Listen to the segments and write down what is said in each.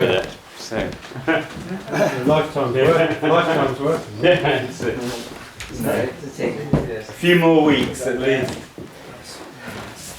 with it. So lifetime's work. Lifetime's work. yeah, a few more weeks at least.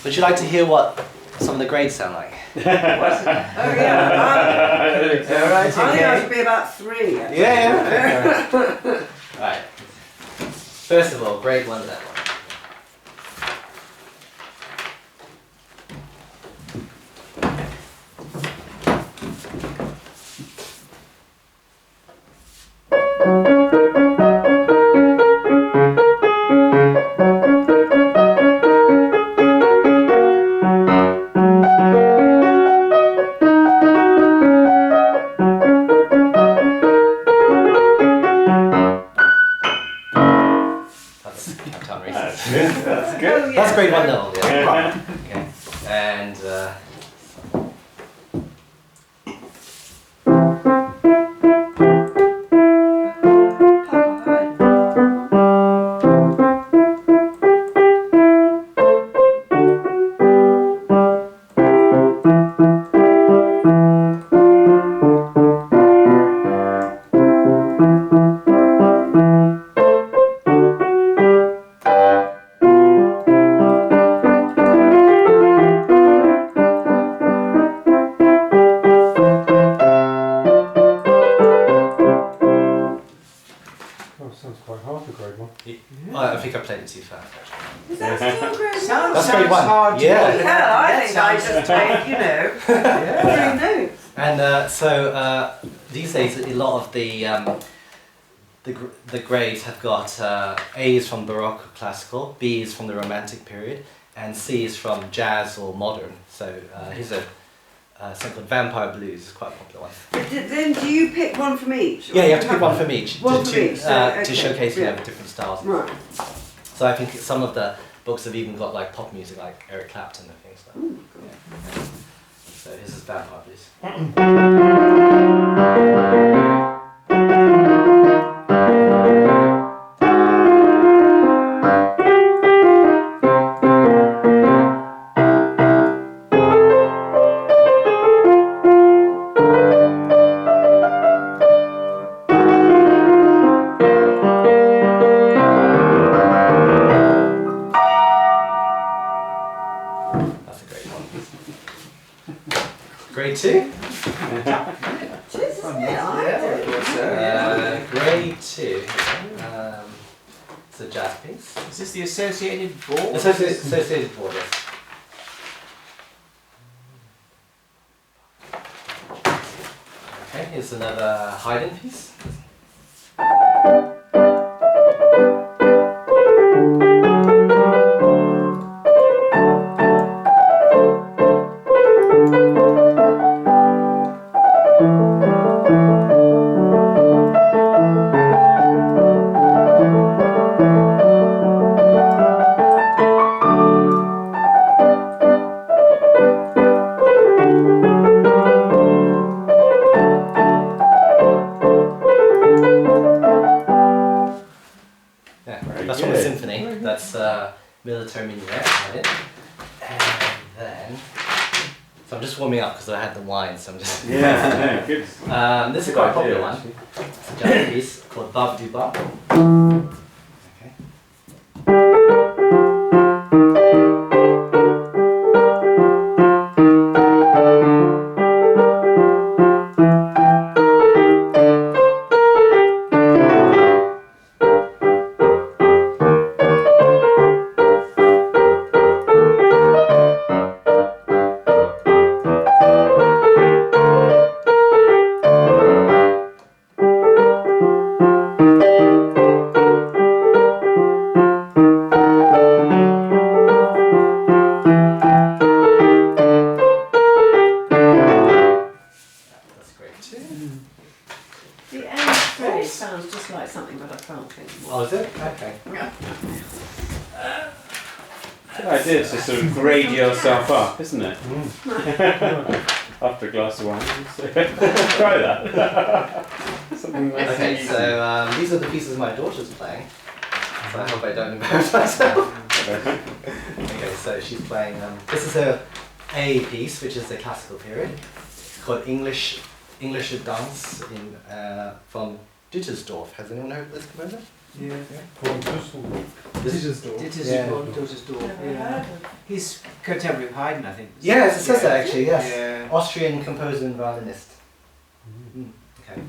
Would you like to hear what some of the grades sound like? Oh yeah, Alright, I think I should be about 3. Actually. Yeah. Right. First of all, grade 1 level. That's good. Oh, yeah. That's grade 1 level, yeah. Yeah. Okay. And Sounds quite hard for grade 1. I think I played it too fast. Is that still grade 1? That's grade 1. Hard Yeah. Yeah, I think I just played, you know, 3 notes. And so these days, a lot of the grades have got A's from Baroque classical, B's from the Romantic period, and C's from jazz or modern. So here's a something called Vampire Blues. It's quite a popular one. But then do you pick one from each? Yeah, you have to pick one from each One from each, to okay, showcase yeah. different styles. Right. So I think some of the books have even got like pop music, like Eric Clapton and things like that. Ooh, cool. Yeah. So this is Vampire Blues. That's a great one. Grade 2? Jesus, yeah, Grade 2. It's a jazz piece. Is this the associated board? Associated board, yes. Okay, here's another Haydn piece. That's from the Symphony. That's Military Minuet. And then, so I'm just warming up because I had the wine, so I'm just. Yeah, good. This is quite a popular one. It's a jazz piece called Bab du Bab. Okay. The end phrase sounds just like something, but I can't think what. Oh, is it? Okay. Good idea to sort of grade yourself up, isn't it? After a glass of wine. So try that. Something nice. Okay, so these are the pieces my daughter's playing. So I hope I don't embarrass myself. Okay, so she's playing, this is her A piece, which is the classical period. It's called English English dance in from Dittersdorf. Has anyone heard of this composer? Yeah. Dittersdorf. Yeah. He's contemporary of Haydn, I think. Yes, it says that actually. Yes, Yeah. Austrian composer and violinist. Okay.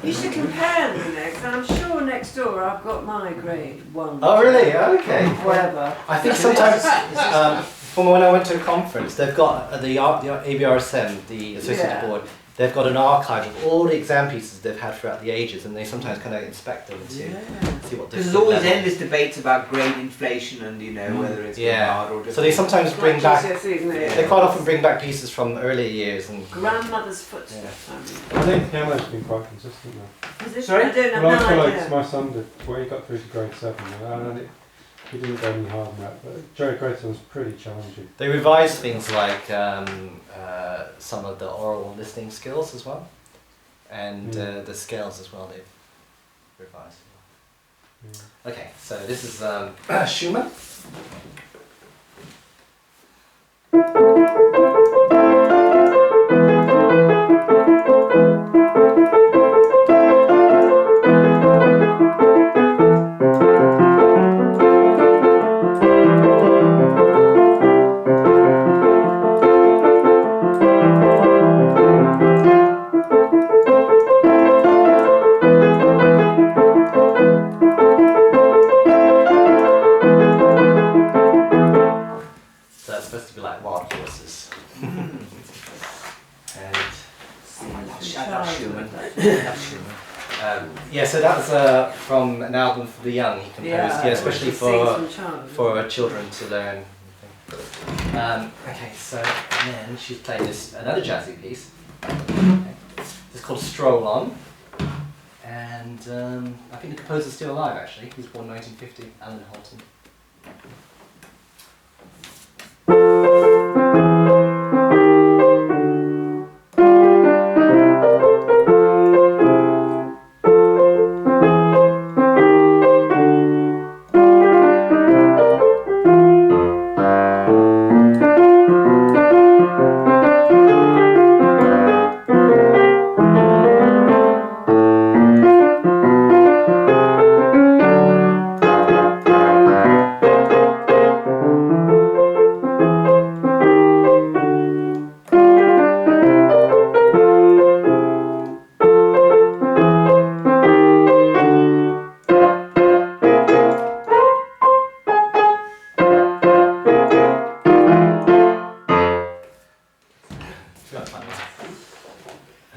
You should compare them next, and I'm sure next door I've got my grade 1. Oh, really? Okay. Whatever. I think sometimes, from when I went to a conference, they've got the ABRSM, the Associated Yeah. Board, they've got an archive of all the exam pieces they've had throughout the ages, and they sometimes kind of inspect them and see what Because different there's always levels. endless debates about grade inflation and whether it's Yeah. hard or difficult. So they sometimes bring Like back, GCSE, isn't it? they quite often bring back pieces from earlier years and Grandmother's footsteps. I think piano's been quite consistent though. Is it? Sorry? I don't have Well, I no feel idea. like my son did, well, he got through to grade 7, and he didn't go any harder than that, but grade 7 was pretty challenging. they revise things like some of the oral listening skills as well, and the scales as well. They've revised. Okay, so this is Schumann. So it's supposed to be like wild horses. And I love Schumann. I love Schumann. yeah, so that was from an album for the young he composed, yeah, especially for children to learn. Okay, so then she's playing this another jazzy piece. Okay. It's called Stroll On, and I think the composer's still alive actually. He was born 1950, Alan Holton.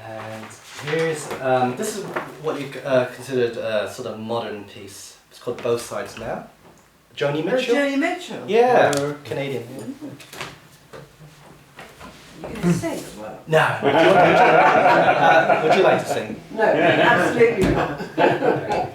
And here's, this is what you considered sort of modern piece. It's called Both Sides Now. Joni Mitchell? Joni Mitchell? Yeah, Canadian. Yeah. You can sing as well? No. Would you like to sing? No, absolutely not. Okay.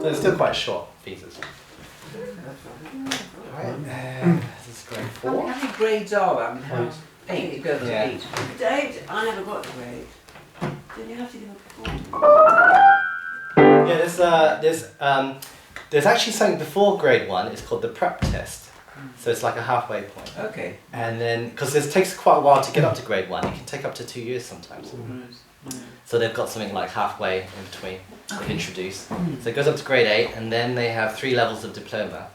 So it's still quite short pieces. Alright, this is grade 4. How many grades are there? I mean, how? 8. It goes to Yeah. 8. Date, I never got to grade. Did you have to give a performance? Yeah, there's There's actually something before grade 1. It's called the prep test. So it's like a halfway point. Okay. And then, because it takes quite a while to get up to grade 1, it can take up to 2 years sometimes. So they've got something like halfway in between they've introduced. So it goes up to grade 8, and then they have 3 levels of diploma.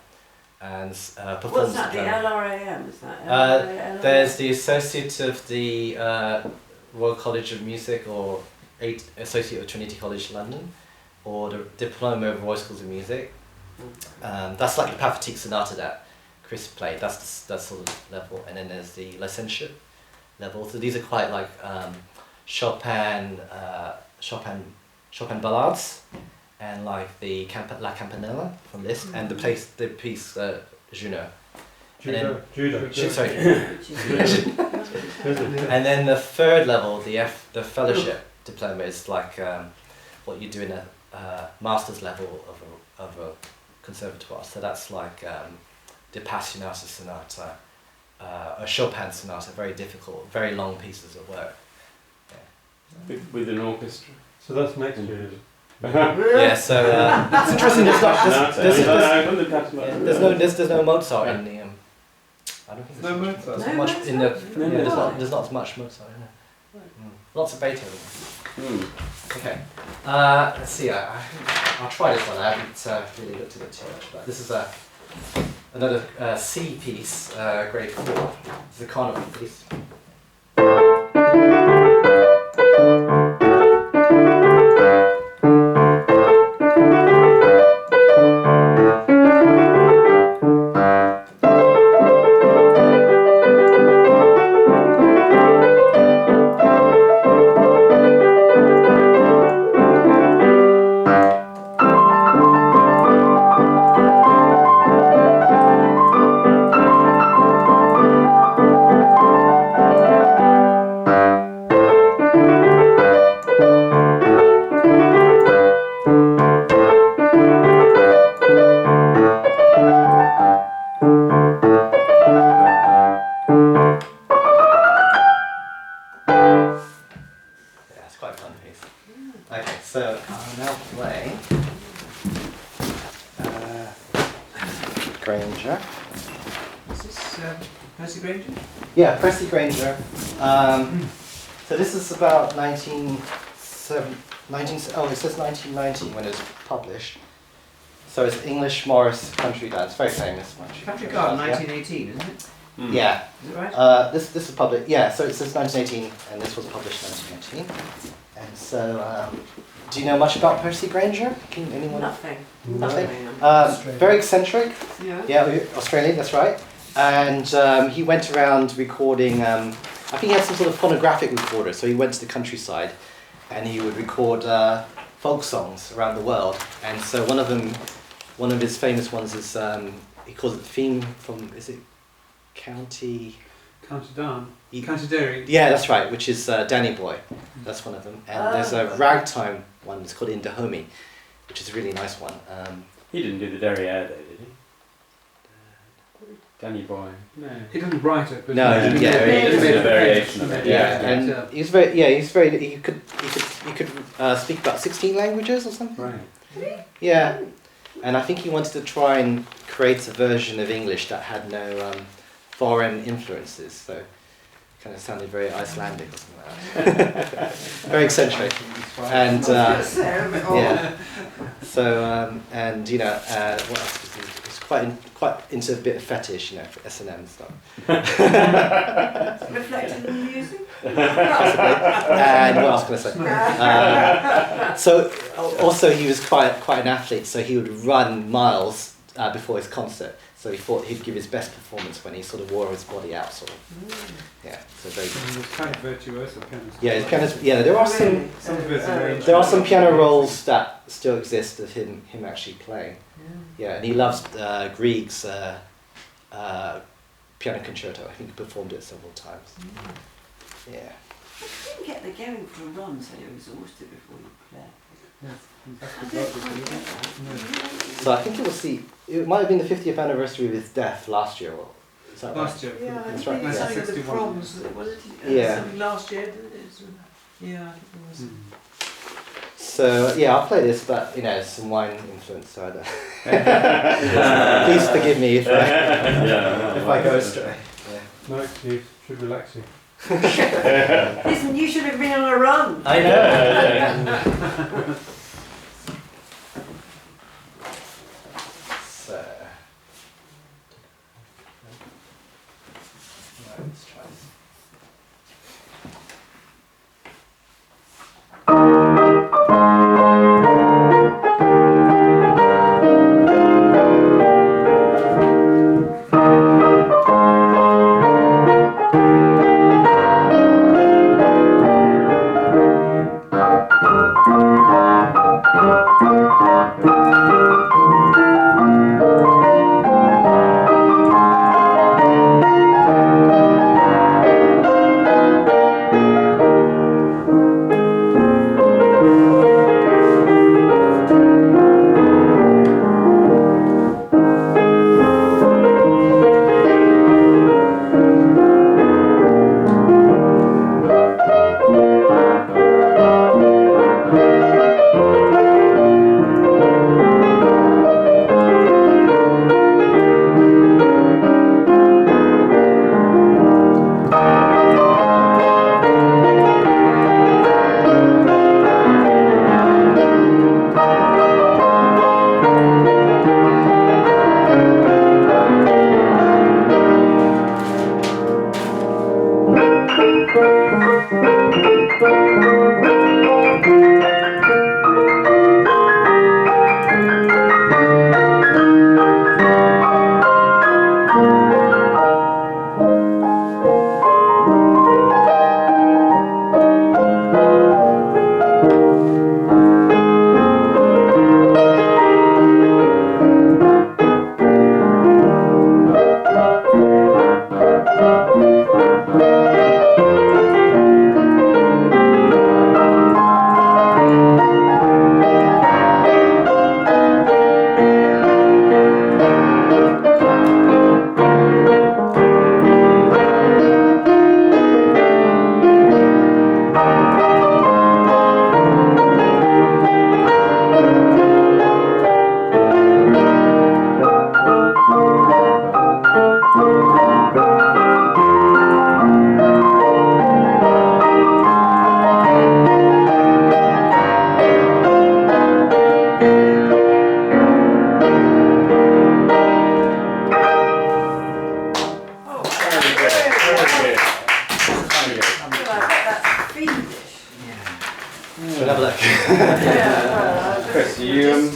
And performance What's that, the diploma. LRAM, is that? There's the Associate of the Royal College of Music, or Associate of Trinity College London, or the Diploma of Royal Schools of Music. That's like the Pathetique Sonata that Chris played. That's that sort of level. And then there's the licentiate level. So these are quite like Chopin ballades, and like the La Campanella from Liszt, and the piece Juno. Sorry. And then the third level, the fellowship diploma, is like what you do in a master's level of a conservatoire. So that's like the Passionata Sonata, a Chopin sonata, very difficult, very long pieces of work. Yeah. With an orchestra. So that's next year. Yeah, so it's interesting. There's no Mozart in the. I don't think No there's Mozart. much in the. There's not as much Mozart in there. Lots of Beethoven. Okay. Let's see. I'll try this one. I haven't really looked at it too much, but this is another C piece, grade 4. It's a carnival piece. Yeah, Percy Granger. So this is about 1990 when it was published. So it's English Morris country dance, very famous. Country Garden, 1918, isn't it? Yeah. Is it right? This is published. Yeah, so it says 1918, and this was published 1919. And so, do you know much about Percy Granger? Can anyone? Nothing. Very eccentric. Yeah. Yeah, Australian. That's right. And he went around recording, I think he had some sort of phonographic recorder, so he went to the countryside and he would record folk songs around the world. And so one of his famous ones is, he calls it Theme from, is it County Down? County Derry? Yeah, that's right, which is Danny Boy. That's one of them. And there's a ragtime one that's called In Dahomey, which is a really nice one. He didn't do the Derry Air Day, did he? Danny Boy. No, he didn't write it. But no, he did a variation of it. Yeah, and he could speak about 16 languages or something. Right. Yeah, and I think he wanted to try and create a version of English that had no foreign influences. So it kind of sounded very Icelandic or something like that. Very eccentric. And yeah. So and you know what else was he? Quite into a bit of fetish, you know, for S&M and stuff. Reflected in the music? Possibly. And what else can I say? So also he was quite an athlete, so he would run miles before his concert. So he thought he'd give his best performance when he sort of wore his body out, sort of. Yeah, so very. He was kind of virtuoso pianist. Yeah, his pianist. Yeah, there are some piano rolls that still exist of him actually playing. Yeah, and he loves Grieg's piano concerto. I think he performed it several times. Yeah. You didn't get the going for a run, so you're exhausted before you play. So I think it might have been the 50th anniversary of his death last year. Is that right? Last year. Yeah, that's right. Yeah. Yeah. The proms, was it Yeah. something last year? Yeah, I think it was. So yeah, I'll play this, but you know, it's some wine influence, so I don't. Please forgive me if I go astray. No excuse, should relax you. Listen, you should have been on a run. I know. So, let's try this. Should have a look. Chris, are you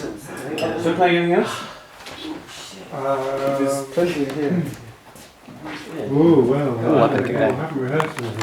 still playing anything else? There's plenty in here. Oh, well, I think I haven't rehearsed anything.